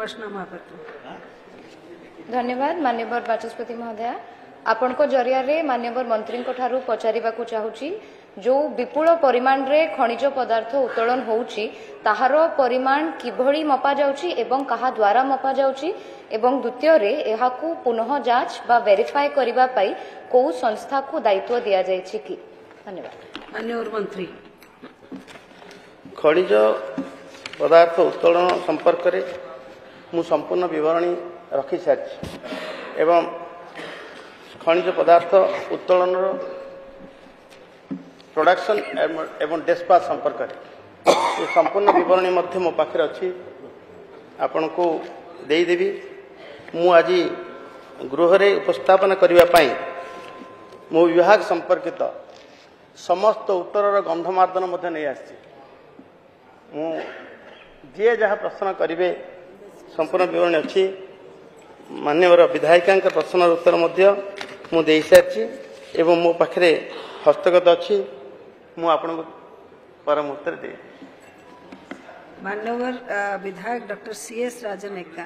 प्रश्न महापात्र। धन्यवाद माननीय बाचस्पति महोदय। आपण को जरिया रे माननीय मंत्री को ठारू पचारिबा को चाहूची जो विपुल परिमाण रे खनिज पदार्थ उत्तोलन होउची ताहार परिमाण किभଳି मपा जाउची एवं कहा द्वारा मपा जाउची एवं द्वितीय रे एहा को पुनः जांच बा वेरीफाई करिबा पई को संस्था को दायित्व दिया जायछि कि। धन्यवाद माननीय मंत्री। खनिज पदार्थ उत्तोलन संपर्क रे मु संपूर्ण विवरणी रखी सारी एवं खनिज पदार्थ उत्तोलन प्रोडक्शन एवं डिस्पाच संपर्क में ये संपूर्ण विवरणी मध्य मो पाखे अच्छी आपण को देदेवी। मु आज गृह रे उपस्थापन करने मो विभाग संपर्कित समस्त उत्तर गंधमार्दन नहीं आसी जी जहाँ प्रश्न करेंगे संपूर्ण विवरणी अच्छी माननीय विधायिका प्रश्न उत्तर मु दे सारी एवं मो पाखे हस्तगत अच्छी मु आपन को परम उत्तर दे। माननीय विधायक डॉक्टर CS राजन एक्का।